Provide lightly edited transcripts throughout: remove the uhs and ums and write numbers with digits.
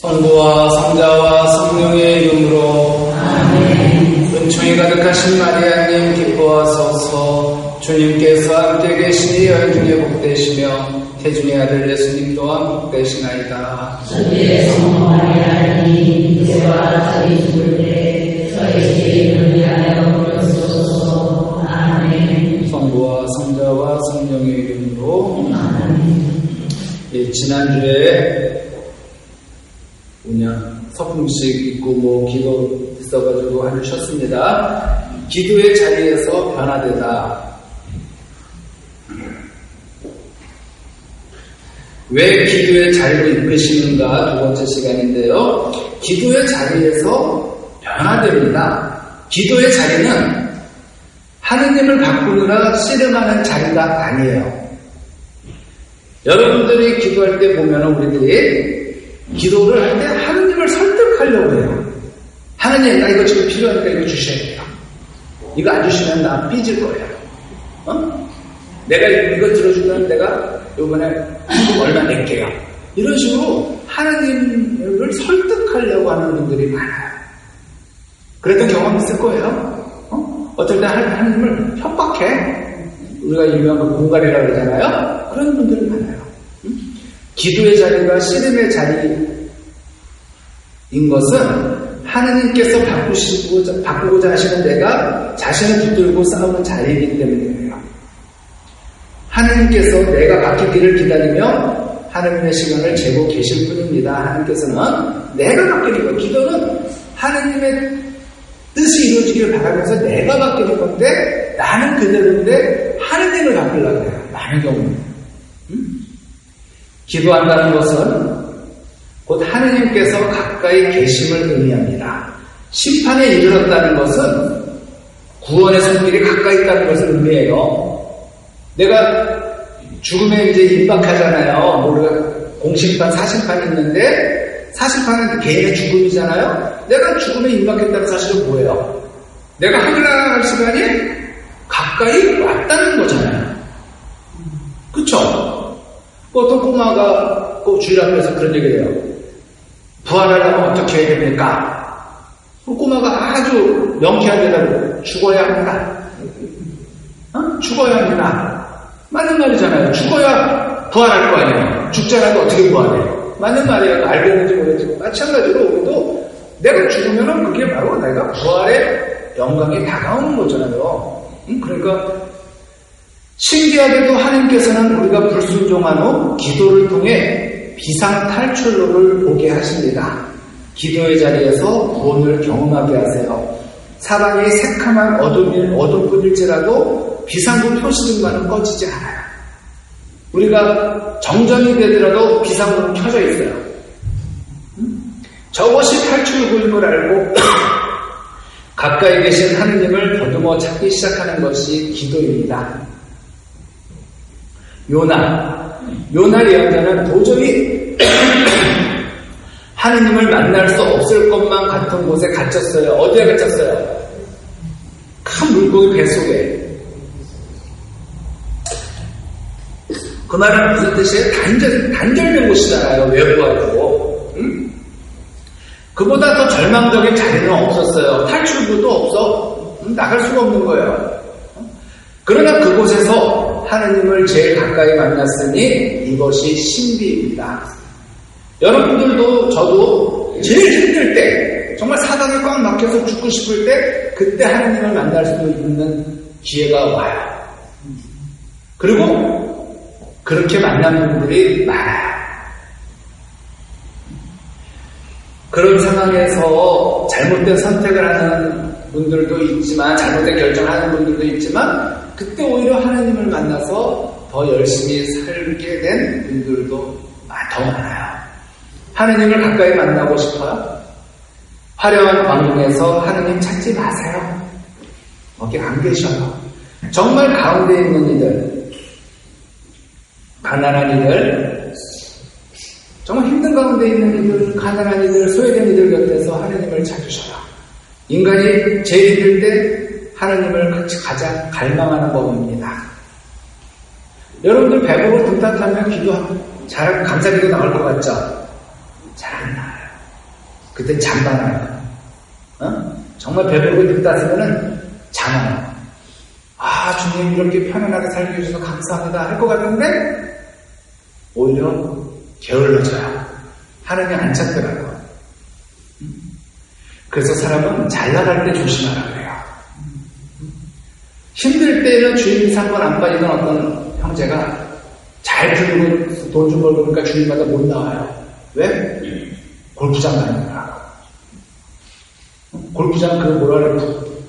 성부와 성자와 성령의 이름으로 아멘. 은총이 가득하신 마리아님 기뻐하소서. 주님께서 함께 계시니 여인 중에 복되시며 태중의 아들 예수님 또한 복되시나이다. 주의 성모 마리아님 이제와 저희 죽을 때 저희 죄인을 위하여 부르소서. 아멘. 성부와 성자와 성령의 이름으로 아멘. 예, 지난주에 서품식 있고 기도 있어가지고 아주 쉬었습니다. 기도의 자리에서 변화되다. 왜 기도의 자리를 이끄시는가 두 번째 시간인데요. 기도의 자리에서 변화됩니다. 기도의 자리는 하느님을 바꾸느라 씨름하는 자리가 아니에요. 여러분들이 기도할 때 보면 우리들이 기도를 할 때 하느님을 설득하려고 해요. 하느님, 나 이거 지금 필요하니까 이거 주셔야 돼요. 이거 안 주시면 나 삐질 거예요. 내가 이거 들어주면 내가 요번에 이거 얼마 낼게요. 이런 식으로 하느님을 설득하려고 하는 분들이 많아요. 그랬던 경험 있을 거예요. 어떨 때 하느님을 협박해. 우리가 유명한 공갈이라고 그러잖아요. 그런 분들이 많아요. 기도의 자리가 씨름의 자리인 것은 하느님께서 바꾸고자 하시는 내가 자신을 붙들고 싸우는 자리이기 때문이에요. 하느님께서 내가 바뀌기를 기다리며 하느님의 시간을 재고 계실 뿐입니다. 하느님께서는 내가 바뀌는 거예요. 기도는 하느님의 뜻이 이루어지기를 바라면서 내가 바뀌는 건데 나는 그대로인데 하느님을 바꾸려고 해요. 많은 경우는. 기도한다는 것은 곧 하느님께서 가까이 계심을 의미합니다. 심판에 이르렀다는 것은 구원의 손길이 가까이 있다는 것을 의미해요. 내가 죽음에 이제 임박하잖아요. 우리가 공심판, 사심판이 있는데 사심판은 개인의 죽음이잖아요. 내가 죽음에 임박했다는 사실은 뭐예요? 내가 하늘나라 갈 시간이 가까이 왔다는 거잖아요. 그쵸? 어떤 꼬마가 꼭 주일 앞에서 그런 얘기를 해요. 부활하려면 어떻게 해야 됩니까? 그 꼬마가 아주 명쾌한 대답으로 죽어야 합니다. 죽어야 합니다. 맞는 말이잖아요. 죽어야 부활할 거 아니에요. 죽지 않아도 어떻게 부활해요? 맞는 말이에요. 알겠는지 모르겠지만 마찬가지로 우리도 내가 죽으면 그게 바로 내가 부활의 영광이 다가오는 거잖아요. 그러니까 신기하게도 하나님께서는 우리가 불순종한 후 기도를 통해 비상탈출로를 보게 하십니다. 기도의 자리에서 구원을 경험하게 하세요. 사방이 새카만 어둠뿐일지라도 비상구 표시등만은 꺼지지 않아요. 우리가 정전이 되더라도 비상구는 켜져 있어요. 저것이 탈출구인 걸 알고 가까이 계신 하느님을 더듬어 찾기 시작하는 것이 기도입니다. 요나 예언자는 도저히 하느님을 만날 수 없을 것만 같은 곳에 갇혔어요. 어디에 갇혔어요? 큰 물고기 뱃속에. 그 말은 무슨 뜻이에요? 단절된 곳이잖아요. 외부하고. 그보다 더 절망적인 자리는 없었어요. 탈출구도 없어. 나갈 수가 없는 거예요. 그러나 그곳에서 하느님을 제일 가까이 만났으니 이것이 신비입니다. 여러분들도 저도 제일 힘들 때, 정말 사각이 꽉 막혀서 죽고 싶을 때 그때 하느님을 만날 수도 있는 기회가 와요. 그리고 그렇게 만난 분들이 많아요. 그런 상황에서 잘못된 선택을 하는 분들도 있지만, 잘못된 결정을 하는 분들도 있지만, 그때 오히려 하나님을 만나서 더 열심히 살게 된 분들도 더 많아요. 하나님을 가까이 만나고 싶어요? 화려한 왕궁에서 하나님 찾지 마세요. 거기 안 계셔요. 정말 가운데 있는 이들, 가난한 이들, 정말 힘든 가운데 있는 이들, 가난한 이들, 소외된 이들 곁에서 하나님을 찾으셔요. 인간이 제일 힘들 때 하나님을 가장 갈망하는 법입니다. 여러분들 배고프고 등탄하면 기도하면 잘 감사기도 나올 것 같죠? 잘 안 나와요. 그때 잠만해요. 정말 배부르고 늙다으면은 잠만해요. 아, 주님 이렇게 편안하게 살게 해주셔서 감사합니다 할 것 같은데 오히려 게을러져요. 하느님 안 찾더라고요. 그래서 사람은 잘 나갈 때 조심하라 그래요. 힘들 때는 주인 상관 안 빠지던 어떤 형제가 잘 풀리고 돈 좀 벌고 그러니까 주일마다 못 나와요. 왜? 골프장 다니느라. 골프장 그 뭐라 그래,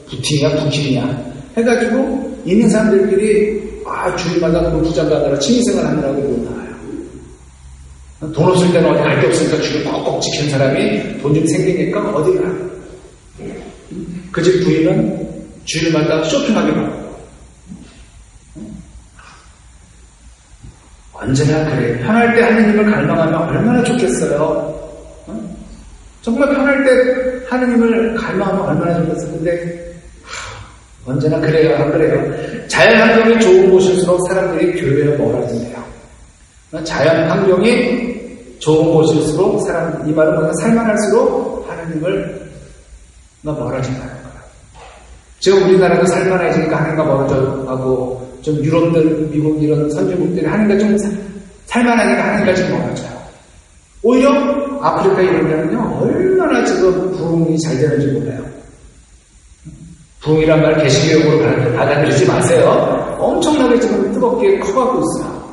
부팅이야 부킹이야 해가지고 있는 사람들끼리 주일마다 골프장 가느라 취미생활 하느라고 못 나와요. 돈 없을 때는 어디 갈 데 없으니까 주일 꽉꽉 지킨 사람이 돈 좀 생기니까 어디 가. 그 집 부인은 주일마다 쇼핑하게 가고. 언제나 그래. 편할 때 하느님을 갈망하면 얼마나 좋겠어요. 정말 편할 때 하느님을 갈망하면 얼마나 좋겠어요. 근데 언제나 그래요. 안 그래요. 자연 환경이 좋은 곳일수록 사람들이 교회에 멀어진대요. 자연 환경이 좋은 곳일수록 이 말은 뭐냐, 살만할수록 하느님을 멀어진다는 거예요. 지금 우리나라도 살만해지니까 하느님과 멀어져가고 좀 유럽들, 미국 이런 선진국들이 하느님과 좀 살만하니까 하느님과 좀 멀어져요. 오히려 아프리카 이런 데는요 얼마나 지금 부흥이 잘 되는지 몰라요. 부흥이란 말 개신교용으로 받아들이지 마세요. 엄청나게 지금 뜨겁게 커가고 있어요.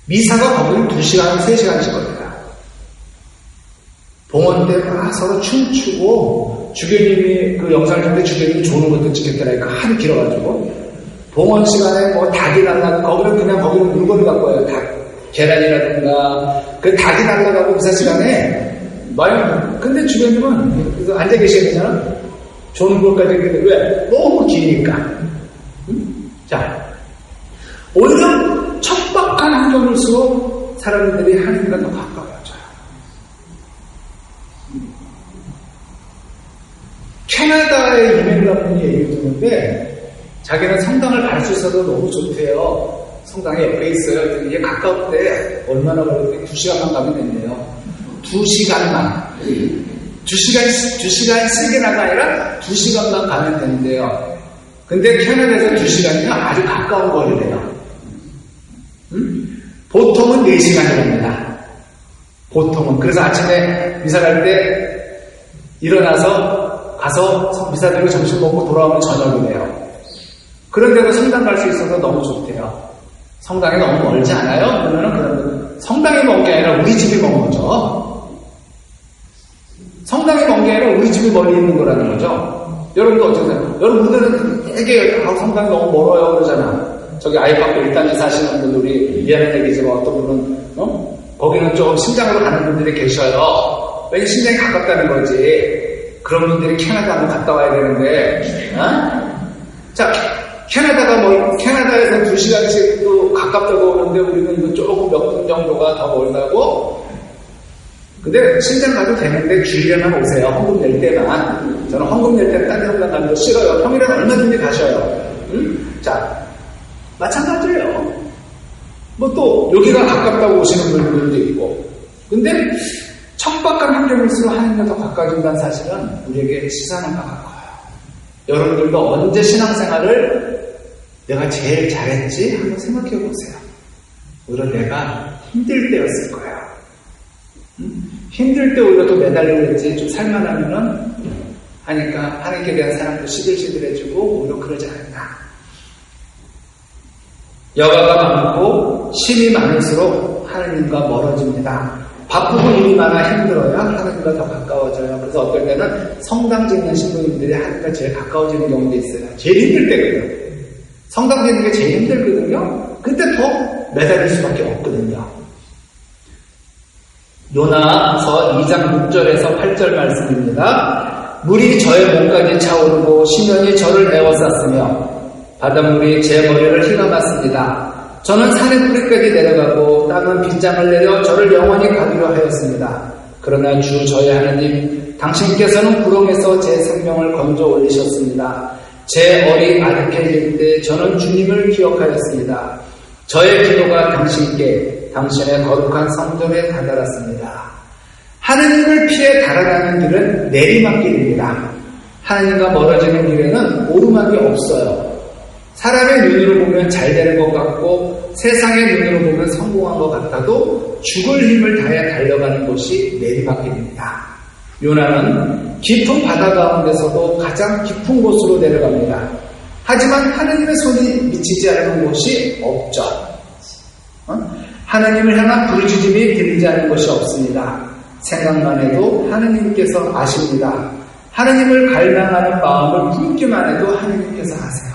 미사가 거기는 2시간, 3시간씩 걸려요. 봉헌 때 막 서로 춤추고 주교님이 그 영상을 볼 때 주교님이 조는 것도 찍혔더라니까 하도 길어가지고 봉헌 시간에 뭐 닭이 날라가고 거기는 물건을 갖고 와요. 계란이라든가 그 닭이 날라가고 미사 시간에 근데 주교님은 그래서 앉아 계셔야 되잖아. 조는 것까지 했는데 왜? 너무 기니까. 자, 오히려 척박한 환경일수록 사람들이 하느님과 더 가까워져요. 캐나다의 유명한 분이 얘기를 듣는데 자기는 성당을 갈 수 있어도 너무 좋대요. 성당이 옆에 있어요. 이게 가까운데 얼마나 걸렸대? 2시간만 가면 된대요. 2시간만. 2시간 세게나가 아니라 2시간만 가면 되는데요. 근데 캐나다에서 2시간이면 아주 가까운 거리래요. 보통은 4시간이랍니다. 보통은. 그래서 아침에 미사 갈 때 일어나서 가서 미사 드리고 점심 먹고 돌아오면 저녁이래요. 그런데도 성당 갈 수 있어서 너무 좋대요. 성당이 너무 멀지 않아요? 그러면 성당이 먼 게 아니라 우리 집이 먼 거죠. 성당이 먼 게 아니라 우리 집이 멀리 있는 거라는 거죠. 여러분도 어쩌세요? 여러분들은 되게 성당이 너무 멀어요 그러잖아. 저기 아이파크 1단지 사시는 분들 우리 미안한 얘기지만 어떤 분은 거기는 좀 신장으로 가는 분들이 계셔요. 왜냐면 신장이 가깝다는 거지. 그런 분들이 캐나다 한번 갔다 와야 되는데 자 캐나다에서 2시간씩 또 가깝다고 오는데 우리는 이거 조금 몇 분 정도가 더 멀다고. 근데 신장 가도 되는데 주일에만 오세요. 헌금 낼 때만. 저는 헌금 낼 때는 딴 데 성당 가는 거 싫어요. 평일에는 얼마든지 가셔요. 자, 마찬가지예요. 뭐 또 여기가 가깝다고 오시는 분들도 있고. 근데 척박한 환경일수록 하나님과 더 가까워진다는 사실은 우리에게 시사하는 바가 커요. 여러분들도 언제 신앙생활을 내가 제일 잘했지? 한번 생각해 보세요. 오히려 내가 힘들 때였을 거예요. 힘들 때 오히려 더 매달리는지 좀 살만하면은 하니까 하나님께 대한 사랑도 시들시들해지고 오히려 그러지 않나. 여가가 많고 심이 많을수록 하나님과 멀어집니다. 바쁘고 일이 많아 힘들어야 하나님과 더 가까워져요. 그래서 어떨 때는 성당 짓는 신부님들이 하나님과 제일 가까워지는 경우도 있어요. 제일 힘들 때거든요. 성당 짓는 게 제일 힘들거든요. 근데 더 매달릴 수밖에 없거든요. 요나서 2장 6절에서 8절 말씀입니다. 물이 저의 목까지 차오르고 심연이 저를 에워쌌으며 바닷물이 제 머리를 휘감았습니다. 저는 산의 뿌리까지 내려가고 땅은 빗장을 내려 저를 영원히 가두려 하였습니다. 그러나 주 저의 하나님 당신께서는 구렁에서 제 생명을 건져 올리셨습니다. 제 얼이 아득해질 때 저는 주님을 기억하였습니다. 저의 기도가 당신께 당신의 거룩한 성전에 다다랐습니다. 하느님을 피해 달아나는 길은 내리막길입니다. 하느님과 멀어지는 길에는 오르막이 없어요. 사람의 눈으로 보면 잘 되는 것 같고 세상의 눈으로 보면 성공한 것 같아도 죽을 힘을 다해 달려가는 곳이 내리막길입니다. 요나는 깊은 바다 가운데서도 가장 깊은 곳으로 내려갑니다. 하지만 하느님의 손이 미치지 않는 곳이 없죠. 하느님을 향한 부르짖음이 들리지 않는 것이 없습니다. 생각만 해도 하느님께서 아십니다. 하느님을 갈망하는 마음을 품기만 해도 하느님께서 아세요.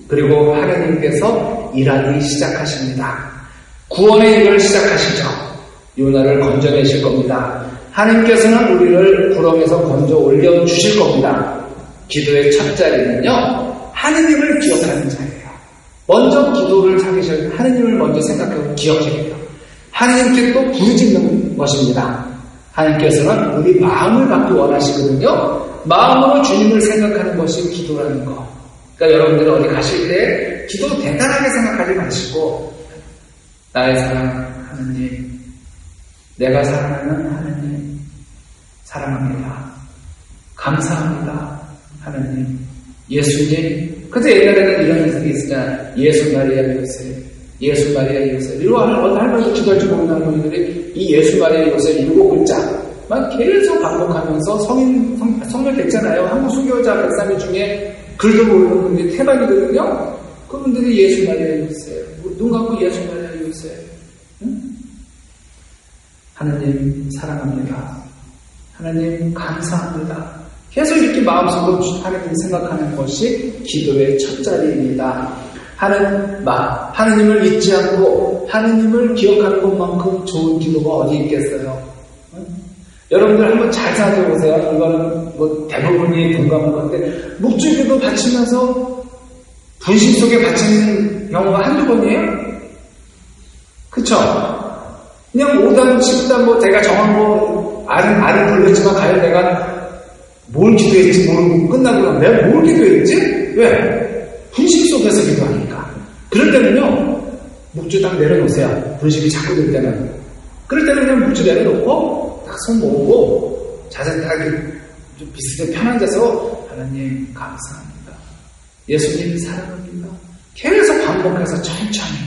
그리고 하느님께서 일하기 시작하십니다. 구원의 일을 시작하시죠. 요나를 건져내실 겁니다. 하느님께서는 우리를 구렁에서 건져 올려주실 겁니다. 기도의 첫 자리는요, 하느님을 기억하는 자리예요. 먼저 기도를 하기 하느님을 먼저 생각하고 기억해야 돼요. 하느님께 또 부르짖는 것입니다. 하느님께서는 우리 마음을 받기 원하시거든요. 마음으로 주님을 생각하는 것이 기도라는 거. 그러니까 여러분들이 어디 가실 때 기도 대단하게 생각하지 마시고 나의 사랑 하느님, 내가 사랑하는 하느님, 사랑합니다. 감사합니다. 하느님, 예수님. 그래서 옛날에는 이런 인생이 있으냐, 예수 마리아 요셉, 예수 마리아 요셉. 이러고 할머니도 기도할 줄 모르는 할머니들이 이 예수 마리아 요셉 7글자만 계속 반복하면서 성령 됐잖아요. 한국 순교자 백사님 중에 글도 모르는 분들이 태반이거든요. 그분들이 예수 마리아 요셉, 눈 감고 예수 마리아 요셉. 응? 하나님 사랑합니다. 하나님 감사합니다. 계속 이렇게 마음속으로 하나님 생각하는 것이 기도의 첫 자리입니다. 하느님을 잊지 않고 하느님을 기억하는 것만큼 좋은 기도가 어디 있겠어요? 응? 여러분들 한번 잘 생각해 보세요. 이거는 뭐 대부분이 동감한 건데, 묵주기도 바치면서 분신 속에 바치는 경우가 한두 번이에요? 그쵸? 그냥 5단, 10단 뭐 내가 정한 거 알은 불렀지만 과연 내가 뭘 기도했지 모르고 끝나고 내가 뭘 기도했지? 왜? 분신 속에서 기도하니까. 그럴 때는요, 묵주 딱 내려놓으세요. 분신이 자꾸 들 때는. 그럴 때는 그냥 묵주 내려놓고 딱 손 모으고 자세히 딱 좀 비슷하게 편한 데서 하나님 감사합니다. 예수님 사랑합니다. 계속 반복해서 천천히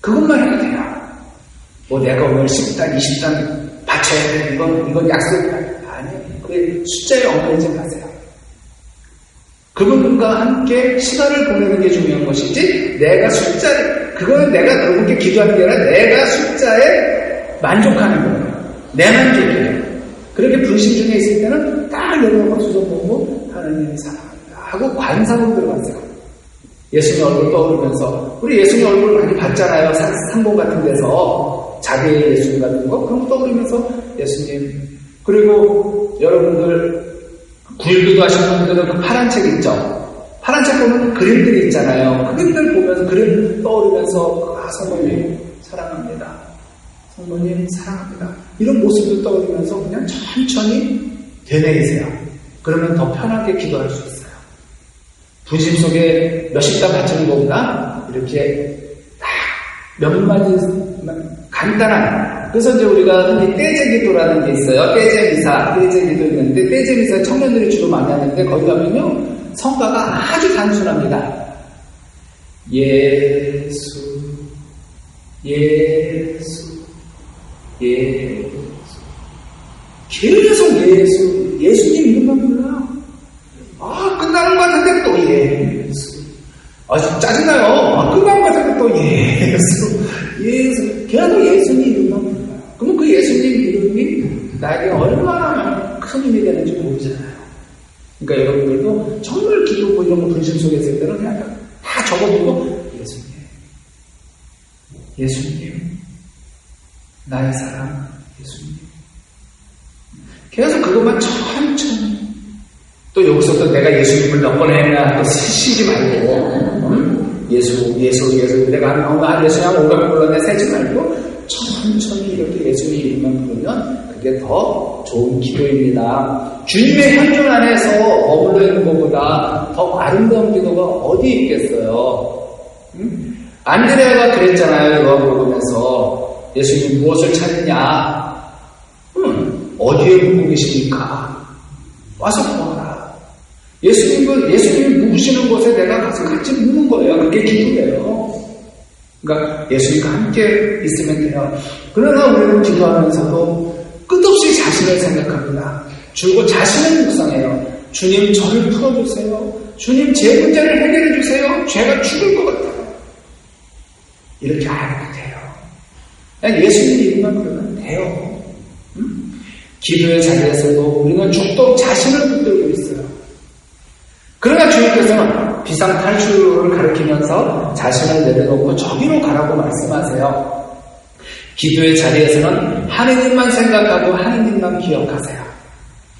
그것만 해도 돼요. 뭐 내가 오늘 10단, 20단 바쳐야 돼. 이건 약속이 아니에요. 그 숫자에 엉뚱하지 마세요. 그분과 함께 시간을 보내는 게 중요한 것이지, 그거는 내가 그분께 기도하는 게 아니라 내가 숫자에 만족하는 거예요. 내 만족이에요. 그렇게 분신 중에 있을 때는 딱 내려놓고 수정보고 하나님 사랑합니다 하고 관상으로 들어갔어요. 예수님 얼굴 떠오르면서, 우리 예수님 얼굴 많이 봤잖아요. 상봉 같은 데서 자기의 예수님 같은 거 그런 거 떠오르면서 예수님. 그리고 여러분들 구일기도 하시는 분들은 그 파란 책 있죠. 파란 책 보면 그림들이 있잖아요. 그림들 보면서 그림 떠오르면서 성모님 사랑합니다. 성모님 사랑합니다. 이런 모습도 떠오르면서 그냥 천천히 되뇌이세요. 그러면 더 편하게 기도할 수 있어요. 분심 속에 몇십 단 바치는 것보다 이렇게 딱 몇 마디 간단한, 그래서 이제 우리가 흔히 떼제기도라는 게 있어요. 떼제기도 있는데, 떼제미사 청년들이 주로 많이 하는데, 거기 가면요, 성가가 아주 단순합니다. 예수, 예수, 예수. 계속 예수님 이름만 불러요. 끝나는 것 같은데 또 예수. 짜증나요. 끝나는 것 같은데 또 예수. 계속 예수님 이름만 불러요. 그럼 그 예수님 이름이 나에게 얼마나 큰 힘이 되는지 모르잖아요. 그러니까 여러분들도 정말 기도고 이런 거 분심 속에 있을 때는 그냥 다 적어두고 예수님, 나의 사랑, 예수님. 계속 그것만 천천히. 또 여기서 또 내가 예수님을 몇 번 했나 또 세지 말고, 예수. 내가 한 예수님 한 500번 불렀네 세지 말고, 천천히 이렇게 예수님 이름만 부르면 그게 더 좋은 기도입니다. 주님의 현존 안에서 머물러 있는 것보다 더 아름다운 기도가 어디 있겠어요? 안드레아가 그랬잖아요. 요한복음에서 예수님 무엇을 찾느냐? 어디에 묵고 계십니까? 와서 구하라. 예수님이 묵으시는 곳에 내가 가서 같이 묵는 거예요. 그게 기도예요. 그러니까 예수님과 함께 있으면 돼요. 그러나 우리는 기도하면서도 끝없이 자신을 생각합니다. 그리고 자신을 묵상해요. 주님, 저를 풀어주세요. 주님, 제 문제를 해결해 주세요. 죄가 죽을 것 같아요. 이렇게 안 해도 돼요. 그냥 예수님 이름만 그러면 돼요. 기도의 자리에서도 우리는 죽도록 자신을 붙들고 있어요. 그러나 주님께서는 비상탈출을 가리키면서 자신을 내려놓고 저기로 가라고 말씀하세요. 기도의 자리에서는 하느님만 생각하고 하느님만 기억하세요.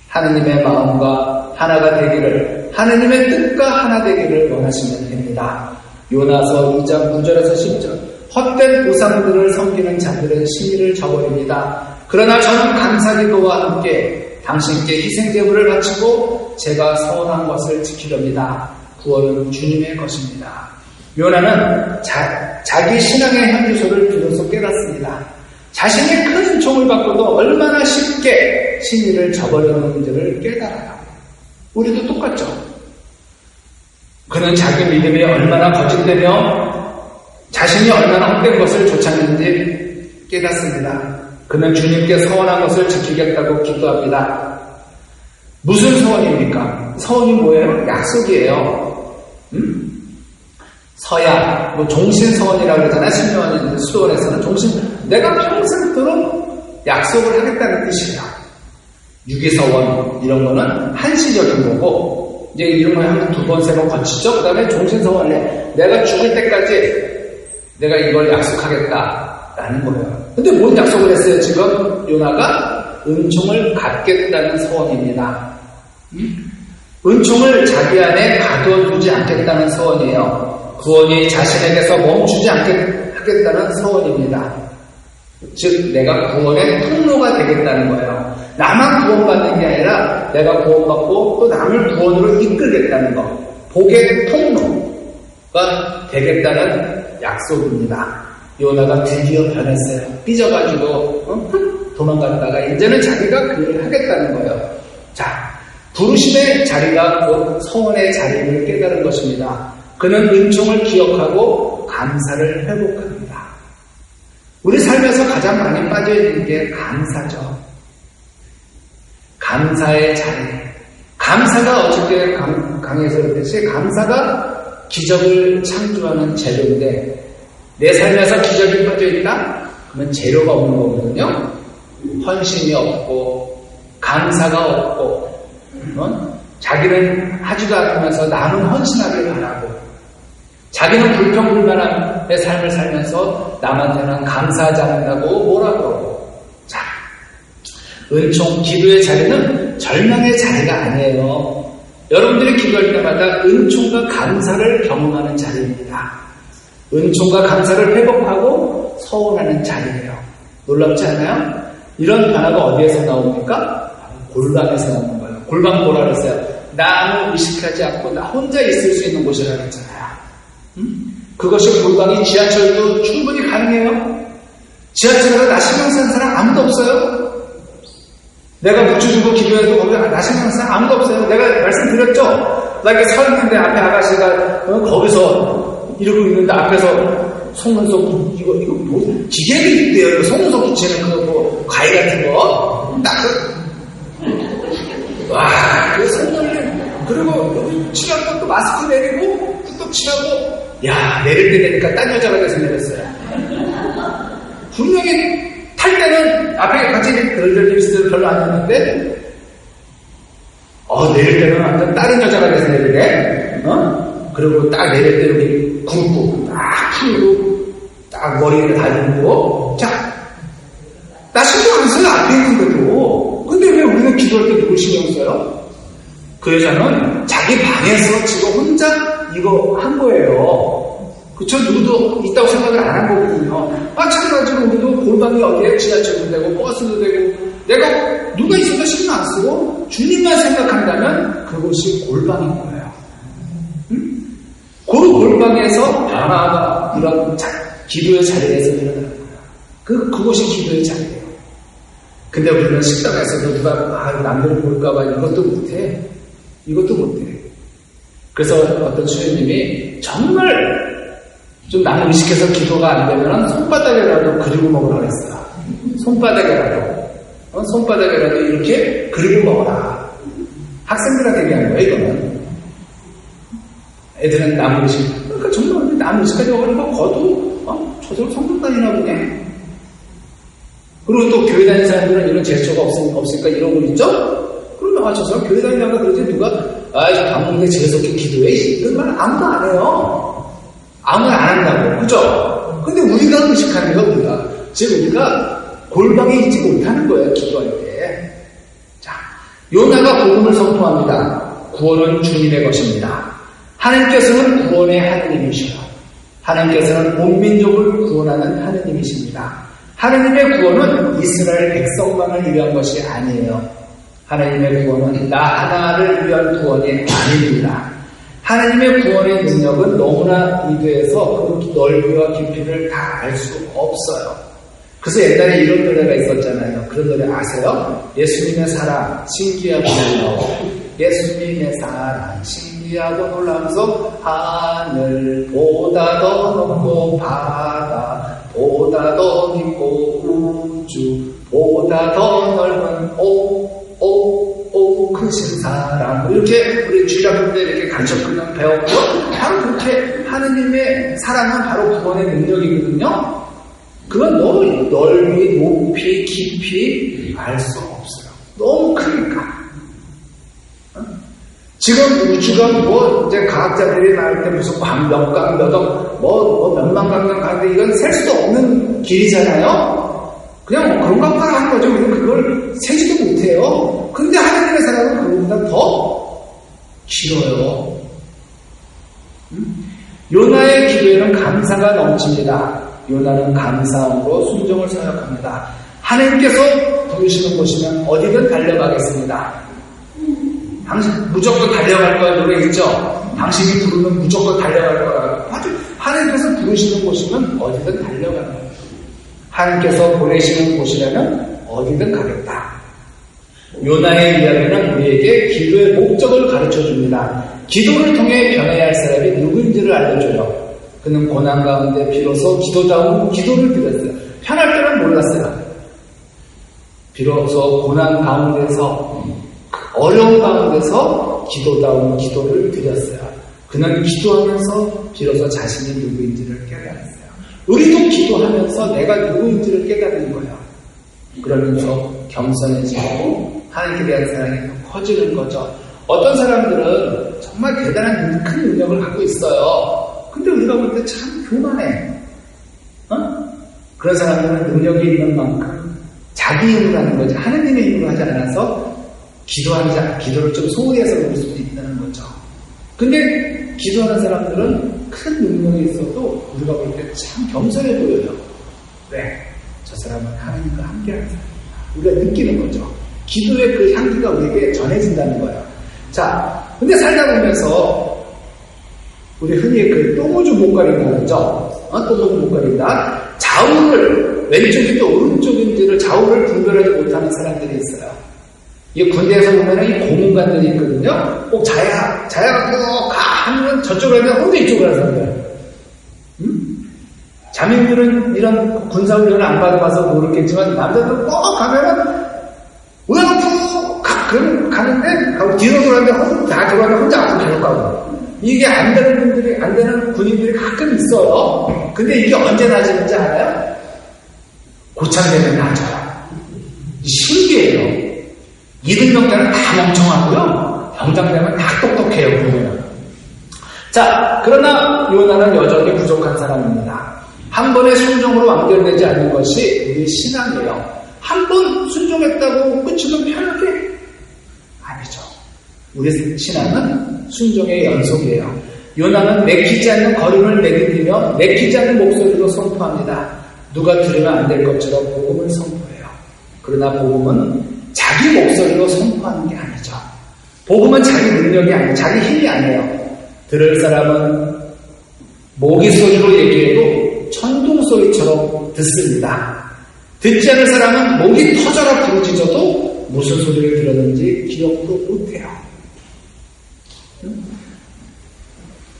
하느님의 마음과 하나가 되기를, 하느님의 뜻과 하나 되기를 원하시면 됩니다. 요나서 2장 9절에서 10절. 헛된 우상들을 섬기는 자들은 심의를 저버립니다. 그러나 저는 감사기도와 함께 당신께 희생제물을 바치고 제가 서원한 것을 지키렵니다. 구원은 주님의 것입니다. 요나는 자기 신앙의 현주소를 비로소 깨닫습니다. 자신이 큰 은총을 받고도 얼마나 쉽게 신의를 저버렸는지를 깨달아요. 우리도 똑같죠. 그는 자기 믿음이 얼마나 거짓되며 자신이 얼마나 헛된 것을 좇았는지 깨닫습니다. 그는 주님께 서원한 것을 지키겠다고 기도합니다. 무슨 서원입니까? 서원이 뭐예요? 약속이에요. 서야, 종신서원이라고 그러잖아요. 신묘한 수도원에서는 내가 평생도록 약속을 하겠다는 뜻이야. 유기서원, 이런 거는 한시적인 거고, 이제 이런 거 한 두 번, 세 번 거치죠? 그 다음에 종신서원을 내가 죽을 때까지 내가 이걸 약속하겠다라는 거예요. 근데 뭔 약속을 했어요, 지금? 요나가 은총을 갚겠다는 서원입니다. 은총을 자기 안에 가둬두지 않겠다는 서원이에요. 구원이 자신에게서 멈추지 않겠다는 서원입니다. 즉 내가 구원의 통로가 되겠다는 거예요. 나만 구원받는 게 아니라 내가 구원받고 또 남을 구원으로 이끌겠다는 거. 복의 통로가 되겠다는 약속입니다. 요나가 드디어 변했어요. 삐져가지고 도망갔다가 이제는 자기가 그 일을 하겠다는 거예요. 자, 부르심의 자리가 곧 서원의 자리를 깨달은 것입니다. 그는 은총을 기억하고 감사를 회복합니다. 우리 삶에서 가장 많이 빠져있는 게 감사죠. 감사의 자리. 감사가 어저께 강의에서 그랬듯이 감사가 기적을 창조하는 재료인데 내 삶에서 기적이 빠져있다? 그러면 재료가 없는 거거든요. 헌신이 없고 감사가 없고 자기는 하지도 않으면서 남은 헌신하길 바라고 자기는 불평불만한 삶을 살면서 남한테는 감사하지 않는다고 뭐라 그러고. 자, 은총 기도의 자리는 절망의 자리가 아니에요. 여러분들이 기도할 때마다 은총과 감사를 경험하는 자리입니다. 은총과 감사를 회복하고 서원하는 자리예요. 놀랍지 않아요? 이런 변화가 어디에서 나옵니까? 골방에서 나오는 거예요. 골방 뭐라 그랬어요? 나 아무 의식하지 않고 나 혼자 있을 수 있는 곳이라 그랬잖아요. 그것이 골방이 지하철도 충분히 가능해요. 지하철에서 나 신경 쓰는 사람 아무도 없어요. 내가 묻혀주고 기도해도 거기 나 신경 쓰는 사람 아무도 없어요. 내가 말씀드렸죠? 나 이렇게 서 있는데 앞에 아가씨가 거기서 이러고 있는데 앞에서 속눈썹 이거 뭐 기계가 있대요. 속눈썹 붙이는 그 과일 같은 거 딱 와, 그 속눈썹 그리고 여기 칠한 것도 마스크 내리고 뚝뚝 칠하고 야, 내릴 때 되니까 딴 여자가 돼서 내렸어요. 분명히 탈 때는 앞에 같이 덜덜 리스트를 별로 안 했는데 내릴 때는 완전 다른 여자가 돼서 내리네. 그리고 딱 내릴 때 여기 굵고 딱 풀고 딱 머리를 다듬고 자, 나 신경 안 써요. 앞에 있는데도. 근데 왜 우리는 기도할 때 누굴 신경 써요? 그 여자는 자기 방에서 지금 혼자 이거 한 거예요. 그쵸? 누구도 있다고 생각을 안 한 거거든요. 마찬가지로 우리도 골방이 어디에 지하철도 되고 버스도 되고 내가 누가 있어도 신경 안 쓰고 주님만 생각한다면 그곳이 골방인 거예요. 그 골방에서 변화가 이런 기도의 자리에서 일어나는 거예요. 그곳이 기도의 자리예요. 근데 우리는 식당에서도 누가 남들 볼까봐 이것도 못해. 이것도 못해. 그래서 어떤 수녀님이 정말 좀 나는 의식해서 기도가 안 되면 손바닥에라도 그리고 먹으라 그랬어요. 손바닥에라도 이렇게 그리고 먹어라. 학생들한테 얘기하는 거예요, 이거는. 애들은 나무 의식. 그러니까 정말 나무 의식까지 먹으니까 거도, 저들 성경 다니나 보네. 그리고 또 교회 다니는 사람들은 이런 제스처가 없으니까 이러고 있죠? 그러면, 저 사람 교회 다니다가 그러지 누가, 저 밥 먹는데 재수없게 기도해. 이런 말 아무도 안 해요. 아무도 안 한다고. 그죠? 근데 우리가 의식하는 거, 우리가. 즉, 우리가 골방에 있지 못하는 거예요, 기도할 때. 자, 요나가 복음을 선포합니다. 구원은 주님의 것입니다. 하나님께서는 구원의 하느님이시라. 하나님께서는 온 민족을 구원하는 하느님이십니다. 하나님의 구원은 이스라엘 백성만을 위한 것이 아니에요. 하나님의 구원은 나 하나를 위한 구원이 아닙니다. 하나님의 구원의 능력은 너무나 위대해서 그 넓이와 깊이를 다 알 수 없어요. 그래서 옛날에 이런 노래가 있었잖아요. 그런 노래 아세요? 예수님의 사랑 신기하고 놀라워. 예수님의 사랑 신기하고 놀라면서 하늘보다 더 높고 바다보다 더 깊고 우주보다 더 넓은 크신 사랑. 이렇게 우리 주일학교 때 이렇게 가르쳤거든 배웠고, 바로 그렇게 하느님의 사랑은 바로 구원의 능력이거든요. 그건 너무 넓이, 높이, 깊이 알 수 없어요. 너무 크니까. 지금 우주가 이제 과학자들이 말할 때 무슨 광명강, 몇만 강강 가는데 이건 셀 수도 없는 길이잖아요? 그냥 그런 것만 하는 거죠. 우리는 그걸 세지도 못해요. 근데 하나님의 사랑은 그거보다 더 길어요. 요나의 기도에는 감사가 넘칩니다. 요나는 감사함으로 순종을 생각합니다. 하나님께서 부르시는 곳이면 어디든 달려가겠습니다. 당신 무조건 달려갈 거야 노래 있죠? 당신이 부르면 무조건 달려갈 거야. 아주 하나님께서 부르시는 곳이면 어디든 달려가는 거예요. 하나님께서 보내시는 곳이라면 어디든 가겠다. 요나의 이야기는 우리에게 기도의 목적을 가르쳐줍니다. 기도를 통해 변해야 할 사람이 누구인지를 알려줘요. 그는 고난 가운데 비로소 기도다운 기도를 드렸어요. 편할 때는 몰랐어요. 비로소 고난 가운데서 어려운 가운데서 기도다운 기도를 드렸어요. 그는 기도하면서 비로소 자신이 누구인지를 깨달았어요. 우리도 기도하면서 내가 누구인지를 깨닫는 거예요. 그러면서 겸손해지고 하나님께 대한 사랑이 더 커지는 거죠. 어떤 사람들은 정말 대단한 큰 능력을 갖고 있어요. 근데 우리가 볼 때 참 교만해. 그런 사람들은 능력이 있는 만큼 자기 힘으로 하는 거지 하나님의 힘으로 하지 않아서 기도를 좀 소홀히 해서 그럴 수도 있다는 거죠. 근데 기도하는 사람들은 큰 능력이 있어도 우리가 볼 때 참 겸손해 보여요. 왜? 저 사람은 하나님과 함께하는 사람이다. 우리가 느끼는 거죠. 기도의 그 향기가 우리에게 전해진다는 거예요. 자, 근데 살다 보면서 우리 흔히 그 똥오줌 못 가린다 그러죠? 똥오줌 못 가린다. 좌우를 왼쪽인지 오른쪽인지를 좌우를 분별하지 못하는 사람들이 있어요. 이 군대에서 보면 이 고문관들이 있거든요. 꼭 자야가 꼭 가 하면 저쪽으로 하면 혼자 이쪽으로 하는 사람들. 자민들은 이런 군사훈련을 안 받아봐서 모르겠지만 남자들은 꼭 가면은 우연히 그럼 가는데 가고 뒤로 돌아가면 다 돌아가면 혼자 앞으로 계속 가고. 이게 안 되는 군인들이 가끔 있어요. 근데 이게 언제 나아지는지 알아요? 고참되면 나아져요. 신기해요. 이등병 때는 다 멍청하고요. 병장 되면 다 똑똑해요. 그러면. 자, 그러나 요나는 여전히 부족한 사람입니다. 한 번의 순종으로 완결되지 않는 것이 우리 신앙이에요. 한 번 순종했다고 끝이면 편하게? 아니죠. 우리 신앙은 순종의 연속이에요. 요나는 내키지 않는 걸음을 내디디며 내키지 않는 목소리로 선포합니다. 누가 들으면 안 될 것처럼 복음을 선포해요. 그러나 복음은 자기 목소리로 선포하는 게 아니죠. 복음은 자기 능력이 아니에요. 자기 힘이 아니에요. 들을 사람은 모기 소리로 얘기해도 천둥 소리처럼 듣습니다. 듣지 않을 사람은 목이 터져라 부르짖어도 무슨 소리를 들었는지 기억도 못해요.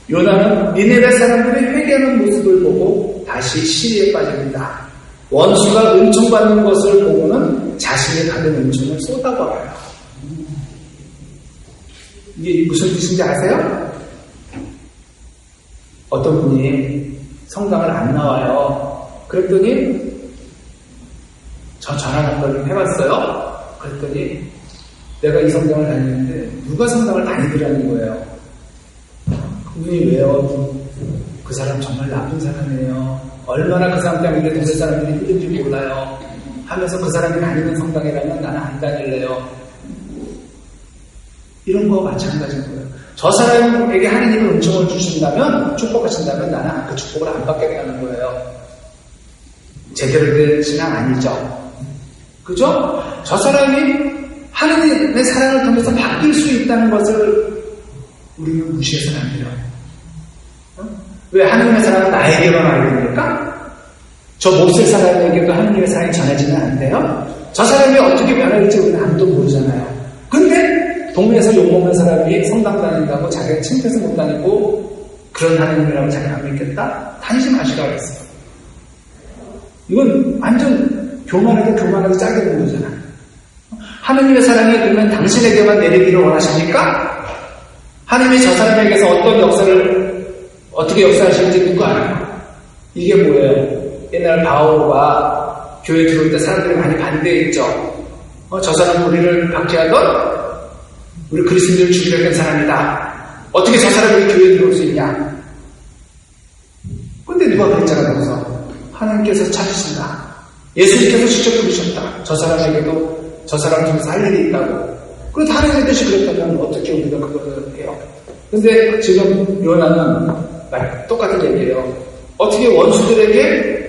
요나는 니네베 사람들이 회개하는 모습을 보고 다시 시리에 빠집니다. 원수가 은총받는 것을 보고는 자신이 받은 은총을 쏟아버려요. 이게 무슨 뜻인지 아세요? 어떤 분이 성당을 안 나와요. 그랬더니 저 전화 한번 해봤어요. 그랬더니 내가 이 성당을 다니는데 누가 성당을 다니더라는 거예요. 그분이 왜요? 그 사람 정말 나쁜 사람이에요. 얼마나 그 사람 때문에 동네 사람들이 힘든지 몰라요. 하면서 그 사람이 다니는 성당이라면 나는 안 다닐래요. 이런 거와 마찬가지인 거예요. 저 사람에게 하나님이 은총을 주신다면, 축복하신다면 나는 그 축복을 안 받게 되는 거예요. 제대로 된 신앙 아니죠. 그죠? 저 사람이 하나님의 사랑을 통해서 바뀔 수 있다는 것을 우리는 무시해서는 안 돼요. 왜 하나님의 사랑은 나에게만 알립니까? 저 몹쓸 사람에게도 하나님의 사랑이 전해지면 안 돼요? 저 사람이 어떻게 변할지 우리는 아무도 모르잖아요. 근데 동네에서 욕먹는 사람이 성당 다닌다고 자기가 침대에서 못 다니고 그런 하나님이라고 자기가 안 믿겠다? 다니지 마시라고 했어요. 이건 완전 교만하게 짜게 된 거잖아. 하나님의 사랑이 그러면 당신에게만 내리기를 원하십니까? 하나님이 저 사람에게서 어떤 역사를 어떻게 역사하실지 누가 알아요? 이게 뭐예요? 옛날 바오가 교회 들어올 때 사람들이 많이 반대했죠. 저 사람 우리를 박해하던 우리 그리스도인을 죽이려 했던 사람이다. 어떻게 저 사람이 교회에 들어올 수 있냐? 근데 누가 그랬잖아, 거기서. 하나님께서 찾으신다. 예수님께서 직접 부르셨다. 저 사람에게도 저 사람 중에서 할 일이 있다고. 그래도 하나님의 뜻이 그랬다면 어떻게 우리가 그거를 해요? 근데 지금 요나는 똑같은 얘기예요. 어떻게 원수들에게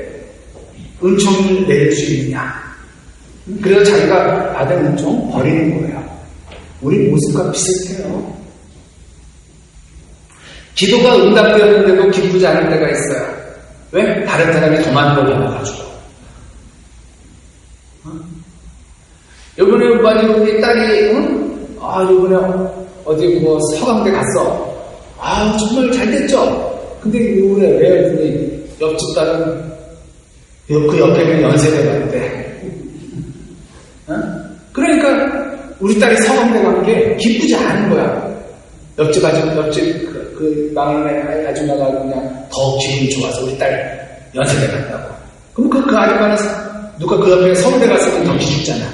은총을 내릴 수 있느냐? 그래서 자기가 받은 은총 버리는 거예요. 우리 모습과 비슷해요. 기도가 응답되었는데도 기쁘지 않을 때가 있어요. 왜? 다른 사람이 더 많은 걸 받아가지고. 요번에 우리 딸이 요번에 어디 서강대 갔어. 정말 잘 됐죠? 근데 이번에 왜 그랬더니 옆집 딸은 그 옆에 있는 연세대 갔대. 그러니까 우리 딸이 서강대 간 게 기쁘지 않은 거야. 옆집 그 막내 아줌마가 그냥 더 기분이 좋아서 우리 딸 연세대 갔다고. 그럼 그 아줌마는 누가 그 옆에 서울대 갔으면 더 기죽잖아.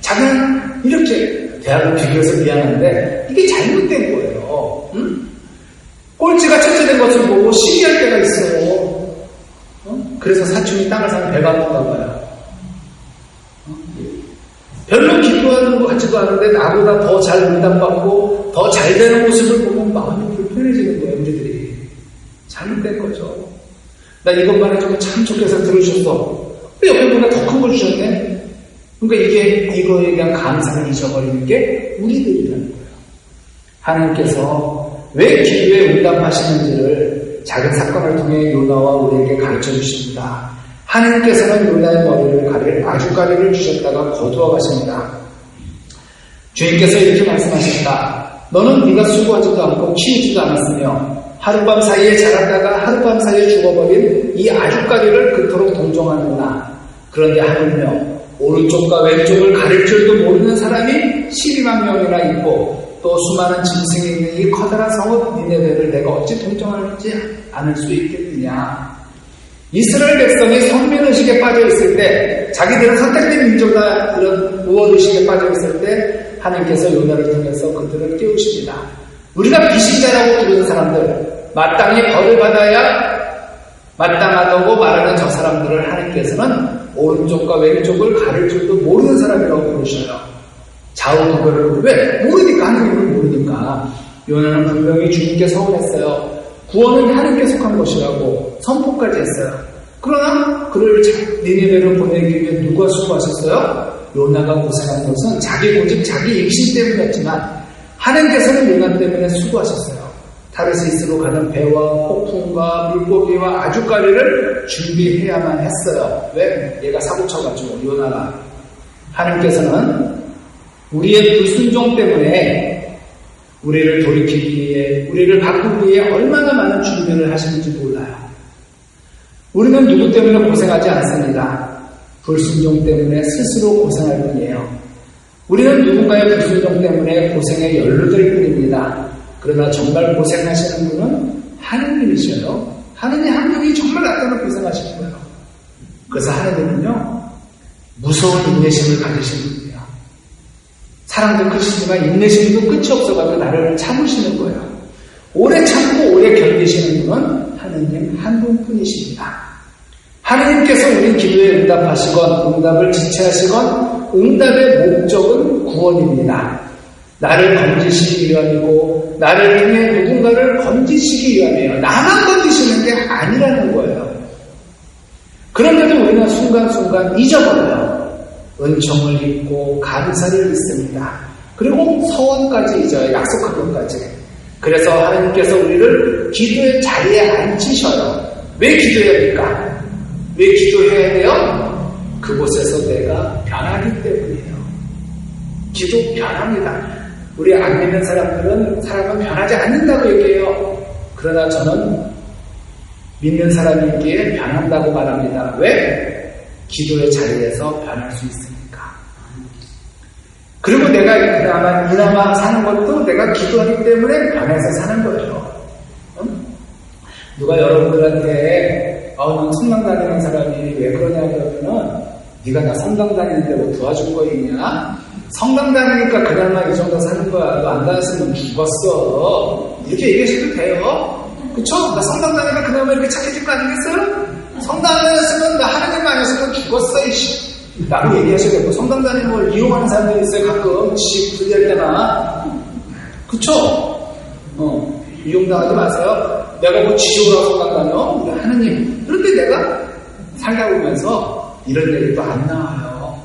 자기는 이렇게 대학을 비교해서 미안한데 이게 잘못된 거예요. 꼴찌가 첫째된 것을 보고 시기할 때가 있어요. 그래서 사촌이 땅을 사면 배가 아픈가 봐요. 별로 기뻐하는 것 같지도 않은데 나보다 더 잘 응답받고 더 잘 되는 모습을 보면 마음이 불편해지는 거예요, 우리들이. 잘못된 거죠. 나 이것만 해주면 참 좋겠어 들으셨어. 옆에 보다 더 큰 걸 주셨네. 그러니까 이거에 대한 감사를 잊어버리는 게 우리들이라는 거예요. 하나님께서 왜 기도에 응답하시는지를 작은 사건을 통해 요나와 우리에게 가르쳐 주십니다. 하나님께서는 요나의 머리를 가릴 아주가리를 주셨다가 거두어 가십니다. 주님께서 이렇게 말씀하셨다. 너는 네가 수고하지도 않고 키우지도 않았으며 하룻밤 사이에 자랐다가 하룻밤 사이에 죽어버린 이 아주가리를 그토록 동정하는구나. 그런데 하물며 오른쪽과 왼쪽을 가릴 줄도 모르는 사람이 12만 명이나 있고 또 수많은 짐승이 있는 이 커다란 성읍 니네베를 내가 어찌 동정하지 않을 수 있겠느냐. 이스라엘 백성이 선민의식에 빠져있을 때 자기들은 선택된 민족이다 이런 우월의식에 빠져있을 때 하나님께서 요나를 통해서 그들을 깨우십니다. 우리가 비신자라고 부르는 사람들 마땅히 벌을 받아야 마땅하다고 말하는 저 사람들을 하나님께서는 오른쪽과 왼쪽을 가릴 줄도 모르는 사람이라고 부르셔요. 좌우도별을 왜? 모르니까. 하나님을 모르니까. 요나는 분명히 주님께 서운했어요. 구원은 하나님께 속한 것이라고 선포까지 했어요. 그러나 그를 니네베로 보내기 위해 누가 수고하셨어요? 요나가 고생한 것은 자기 고집, 자기 입신 때문이었지만 하나님께서는 요나 때문에 수고하셨어요. 타르시스로 가는 배와 폭풍과 물고기와 아주까리를 준비해야만 했어요. 왜? 얘가 사고 쳐가지고 요나가. 하나님께서는 우리의 불순종 때문에 우리를 돌이키기 위해, 우리를 바꾸기 위해 얼마나 많은 준비를 하시는지 몰라요. 우리는 누구 때문에 고생하지 않습니다. 불순종 때문에 스스로 고생할 뿐이에요. 우리는 누군가의 불순종 때문에 고생에 연루될 뿐입니다. 그러나 정말 고생하시는 분은 하느님이셔요. 하느님 한 분이 정말 나타나 고생하시는 거예요. 그래서 하느님은요, 무서운 인내심을 가지신 분이에요. 사랑도 크시지만 인내심도 끝이 없어가지고 나를 참으시는 거예요. 오래 참고 오래 견디시는 분은 하느님 한 분뿐이십니다. 하느님께서 우리 기도에 응답하시건 응답을 지체하시건 응답의 목적은 구원입니다. 나를 건지시기 위함이고 나를 통해 누군가를 건지시기 위함이에요. 나만 건지시는 게 아니라는 거예요. 그런데도 우리는 순간순간 잊어버려요. 은총을 잊고 감사를 잊습니다. 그리고 서원까지 잊어요. 약속한 것까지. 그래서 하나님께서 우리를 기도의 자리에 앉히셔요. 왜 기도해야 합니까? 왜 기도해야 돼요? 그곳에서 내가 변하기 때문이에요. 기도 변합니다. 우리 안 믿는 사람들은 사람은 변하지 않는다고 얘기해요. 그러나 저는 믿는 사람이기에 변한다고 말합니다. 왜? 기도의 자리에서 변할 수 있으니까. 그리고 내가 이나마 사는 것도 내가 기도하기 때문에 변해서 사는 거예요. 응? 누가 여러분들한테 넌 성당 다니는 사람이 왜 그러냐 그러면은 네가 나 성당 다니는데 뭐 도와줄 거 있냐? 성당 다니니까 그나마 이 정도 사는 거야. 너 안 다녔으면 죽었어. 이렇게 얘기하셔도 돼요. 그쵸? 나 성당 다니니까 그나마 이렇게 착해질 거 아니겠어요? 성당 안 다녔으면 나 하나님 아니었으면 죽었어 이씨. 라고 얘기하셔야 되고, 성당 다니는 걸 이용하는 사람들이 있어요. 가끔 집 분리할 때나. 그쵸? 이용당하지 마세요. 내가 뭐 지옥으로 성당 다녀? 우리 하느님. 그런데 내가 살다 보면서 이런 얘기도 안 나와요.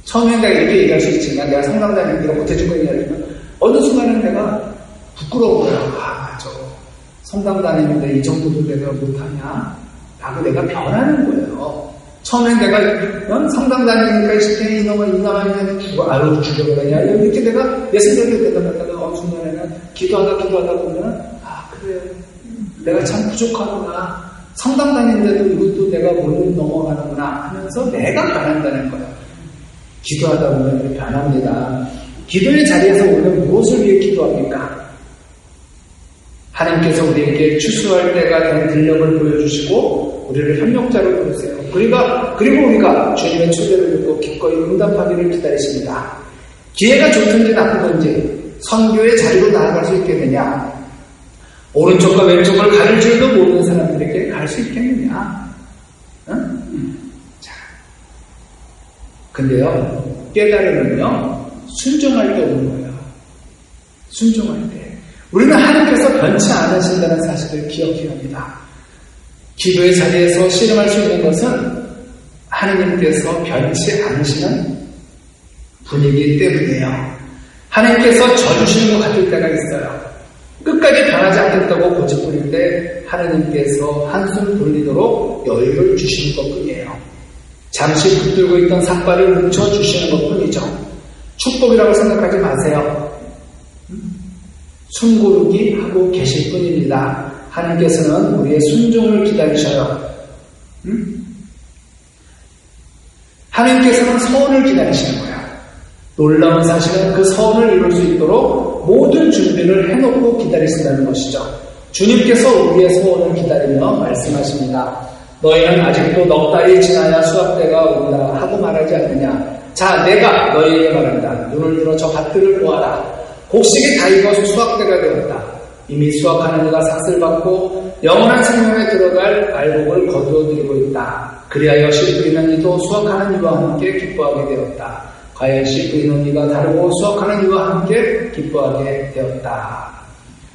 처음엔 내가 이렇게 얘기할 수 있지만 내가 성당 다니는 내가 못해준 거 얘기하지만 어느 순간은 내가 부끄러워요. 맞아. 성당 다니는데 이 정도도 내가 못하냐? 라고 내가 변하는 거예요. 처음엔 내가 성당 다니니까 이렇게 이놈은 죽어, 아유 죽여버리냐 이렇게 내가 내 생각에 대답하다가 어느 순간에는 기도하다 보면 그래 내가 참 부족하구나. 성당 다니는데도 이것도 내가 못 넘어가는구나 하면서 내가 변한다는 거예요. 기도하다 보면 이렇게 변합니다. 기도의 자리에서 우리는 무엇을 위해 기도합니까? 하나님께서 우리에게 추수할 때가 된 근력을 보여주시고 우리를 협력자로 부르세요. 그리고 우리가 주님의 초대를 듣고 기꺼이 응답하기를 기다리십니다. 기회가 좋든지 나쁘든지 선교의 자리로 나아갈 수 있게 되냐? 오른쪽과 왼쪽을 가릴 줄도 모르는 사람들에게 갈 수 있겠느냐? 응? 자, 근데요, 깨달음은요, 순종할 때 오는 거예요. 순종할 때. 우리는 하나님께서 변치 않으신다는 사실을 기억해야 합니다. 기도의 자리에서 씨름할 수 있는 것은 하나님께서 변치 않으시는 분이기 때문이에요. 하나님께서 져주시는 것 같을 때가 있어요. 끝까지 변하지 않겠다고 고집부릴 때 하나님께서 한숨 돌리도록 여유를 주시는 것뿐이에요. 잠시 붙들고 있던 삭발을 뭉쳐주시는 것뿐이죠. 축복이라고 생각하지 마세요. 숨고르기 하고 계실 뿐입니다. 하나님께서는 우리의 순종을 기다리셔요. 하나님께서는 서원을 기다리시는 거예요. 놀라운 사실은 그 서원을 이룰 수 있도록 모든 준비를 해놓고 기다리신다는 것이죠. 주님께서 우리의 서원을 기다리며 말씀하십니다. 너희는 아직도 넉 달이 지나야 수확때가 온다 하고 말하지 않느냐. 자, 내가 너희에게 말한다. 눈을 들어 저 밭들을 보아라. 곡식이 다 익어서 수확때가 되었다. 이미 수확하는 이가 삭슬 받고 영원한 생명에 들어갈 알곡을 거두어 드리고 있다. 그리하여 씨 뿌리는 이도 수확하는 이와 함께 기뻐하게 되었다. 과연 씨 뿌리는 이가 다르고 수확하는 이와 함께 기뻐하게 되었다.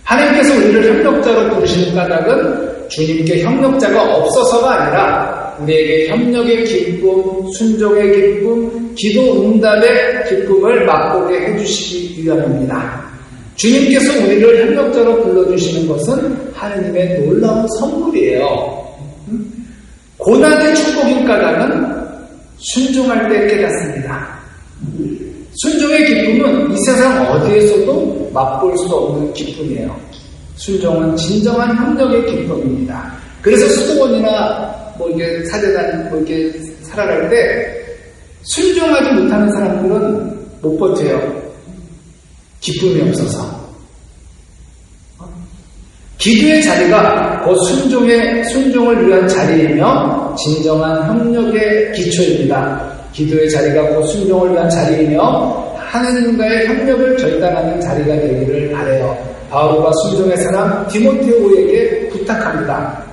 하나님께서 우리를 협력자로 부르시는 까닭은 주님께 협력자가 없어서가 아니라 우리에게 협력의 기쁨, 순종의 기쁨, 기도 응답의 기쁨을 맛보게 해주시기 위함입니다. 주님께서 우리를 협력자로 불러주시는 것은 하느님의 놀라운 선물이에요. 고난의 축복인 까닭은 순종할 때 깨닫습니다. 순종의 기쁨은 이 세상 어디에서도 맛볼 수 없는 기쁨이에요. 순종은 진정한 협력의 기쁨입니다. 그래서 수도원이나 이게 사제단 이렇게 살아갈 때 순종하지 못하는 사람들은 못 버텨요. 기쁨이 없어서. 기도의 자리가 곧 순종을 위한 자리이며 진정한 협력의 기초입니다. 기도의 자리가 곧 순종을 위한 자리이며 하느님과의 협력을 결단하는 자리가 되기를 바라요. 바울과 순종의 사람 디모데오에게 부탁합니다.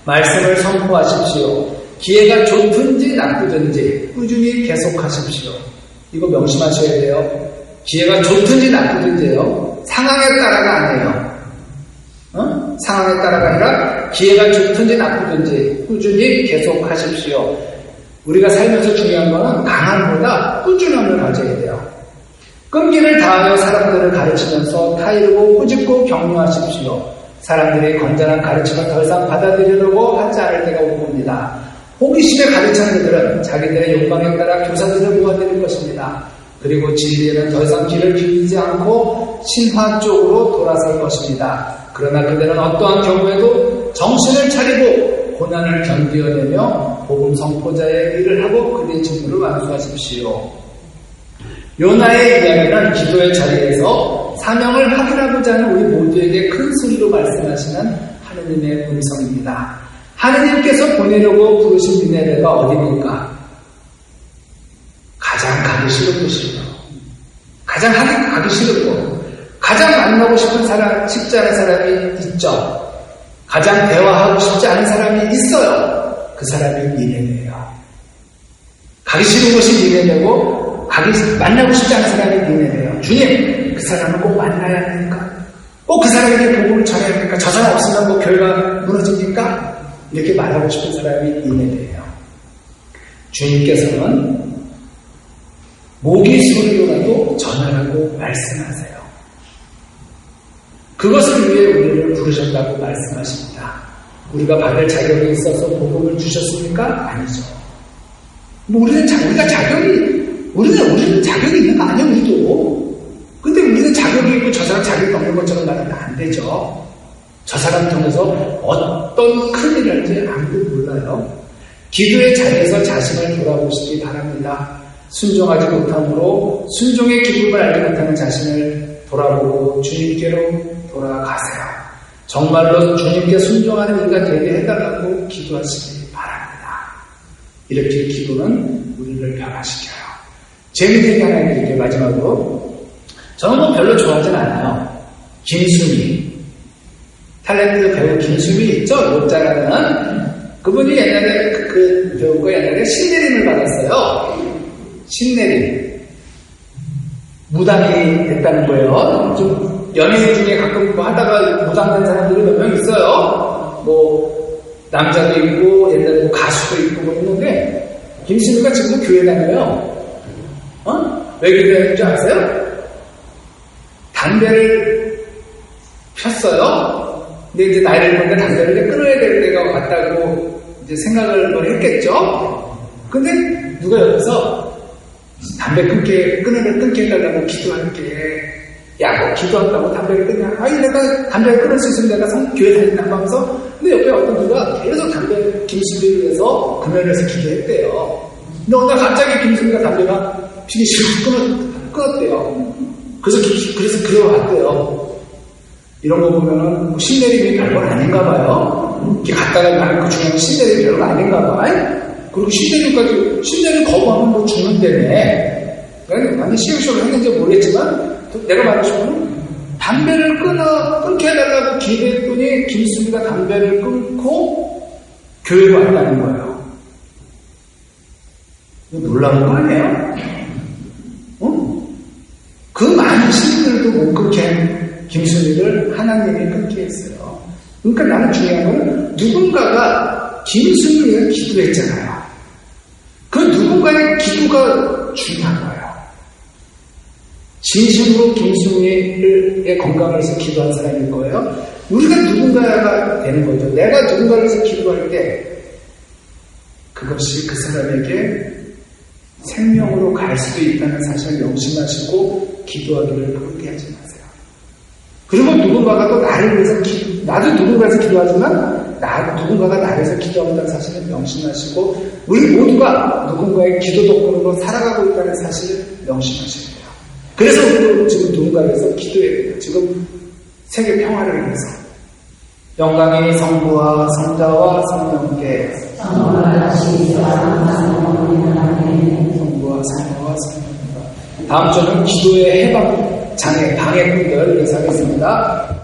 말씀을 선포하십시오. 기회가 좋든지 나쁘든지 꾸준히 계속하십시오. 이거 명심하셔야 돼요. 기회가 좋든지 나쁘든지요. 상황에 따라가 아니에요. 상황에 따라가 아니라 기회가 좋든지 나쁘든지 꾸준히 계속하십시오. 우리가 살면서 중요한 거는 강함보다 꾸준함을 가져야 돼요. 끈기를 다하여 사람들을 가르치면서 타이르고 꾸짖고 격려하십시오. 사람들이 건전한 가르침을 더 이상 받아들이려고 하지 않을 때가 올 겁니다. 호기심에 가득찬 그들은 자기들의 욕망에 따라 교사들을 모아드릴 것입니다. 그리고 진리에는 더 이상 길을 비우지 않고 신화 쪽으로 돌아설 것입니다. 그러나 그들은 어떠한 경우에도 정신을 차리고 고난을 견디어내며 복음 선포자의 일을 하고 그들의 직무를 완수하십시오. 요나의 이야기는 기도의 자리에서 사명을 확인하고자 하는 우리 모두에게 큰 소리로 말씀하시는 하느님의 음성입니다. 하느님께서 보내려고 부르신 니네베가 어디입니까? 가장 가기 싫은 곳이에요. 가장 가기 싫은 곳. 가장 만나고 싶지 않은 사람이 있죠. 가장 대화하고 싶지 않은 사람이 있어요. 그 사람이 니네베예요. 가기 싫은 곳이 니네베고 만나고 싶지 않은 사람이 니네베예요. 주님, 그 사람은 꼭 만나야 합니까? 꼭 그 사람에게 복음을 전해야 합니까? 저 사람 없으면 뭐 교회가 무너집니까? 이렇게 말하고 싶은 사람이 니네베예요. 주님께서는 모기 소리로라도 전하라고 말씀하세요. 그것을 위해 우리를 부르셨다고 말씀하십니다. 우리가 받을 자격이 있어서 복음을 주셨습니까? 아니죠. 우리는 자격이 있는 거 아니에요, 우리도. 근데 우리는 자격이 있고 저 사람 자격이 없는 것처럼 말하면 안 되죠. 저 사람 통해서 어떤 큰일을 할지 아무도 몰라요. 기도의 자리에서 자신을 돌아보시기 바랍니다. 순종하지 못함으로 순종의 기쁨을 알지 못하는 자신을 돌아보고 주님께로 돌아가세요. 정말로 주님께 순종하는 이가 되게 해달라고 기도하시기 바랍니다. 이렇게 기도는 우리를 변화시켜요. 재밌는 얘기 하나 해드릴게요. 마지막으로. 저는 뭐 별로 좋아하진 않아요. 김수미. 탤런트 배우 김수미 있죠? 못자라는. 그분이 옛날에 그 배우가 옛날에 신내림을 받았어요. 신내림. 무당이 됐다는 거예요. 좀 연예인 중에 가끔 뭐 하다가 무당된 사람들이 몇 명 있어요. 뭐 남자도 있고 옛날에 뭐 가수도 있고 뭐 있는데 김수미가 지금 교회 다녀요. 왜 그러는 줄 아세요? 담배를 폈어요. 근데 이제 나이를 먹는데 담배를 이제 끊어야 될 때가 왔다고 이제 생각을 했겠죠. 근데 누가 옆에서 담배 끊게 해달라고 기도할게. 야, 뭐 기도한다고 담배를 끊냐? 아니, 내가 담배를 끊을 수 있으면 내가 교회 다닌다고 하면서. 근데 옆에 어떤 누가 계속 담배 김수미를 위해서 금연해서 기도했대요. 근데 어느 날 갑자기 김수미가 담배가 피기 싫어서 끊었대요. 그래서 그려왔대요. 이런 거 보면은 뭐 신내림이 별건 아닌가 봐요. 이렇게 갔다가 나는 그 중요한 신내림이 별거 아닌가 봐. 그리고 신내림 거부하면 뭐 죽는다며. 완전 시험시험을 했는지 모르겠지만, 내가 말하고 싶은 건 담배를 끊게 해달라고 기도했더니 김수미가 담배를 끊고 교회로 왔다는 거예요. 이거 놀라운 거 아니에요? 그 많은 신들도 못 끊게 한 김수미를 하나님이 끊게 했어요. 그러니까 나는 중요한 건 누군가가 김수미를 위해 기도했잖아요. 그 누군가의 기도가 중요한 거예요. 진심으로 김수미의 건강을 위해서 기도한 사람일 거예요. 우리가 누군가가 되는 거죠. 내가 누군가를 위해서 기도할 때 그것이 그 사람에게 생명으로 갈 수도 있다는 사실을 명심하시고 기도하기를 포기하지 마세요. 그리고 누군가가 또 나를 위해서 나도 누군가에서 기도하지만 누군가가 나를 위해서 기도한다는 사실을 명심하시고 우리 모두가 누군가의 기도 덕분으로 살아가고 있다는 사실을 명심하셔야 돼요. 그래서 우리도 지금 누군가를 위해서 기도해야 돼요. 지금 세계 평화를 위해서. 영광이 성부와 성자와 성령께 성부와 성자와 성령께 다음 주는 기도의 해방 장애 방해꾼들 예상했습니다.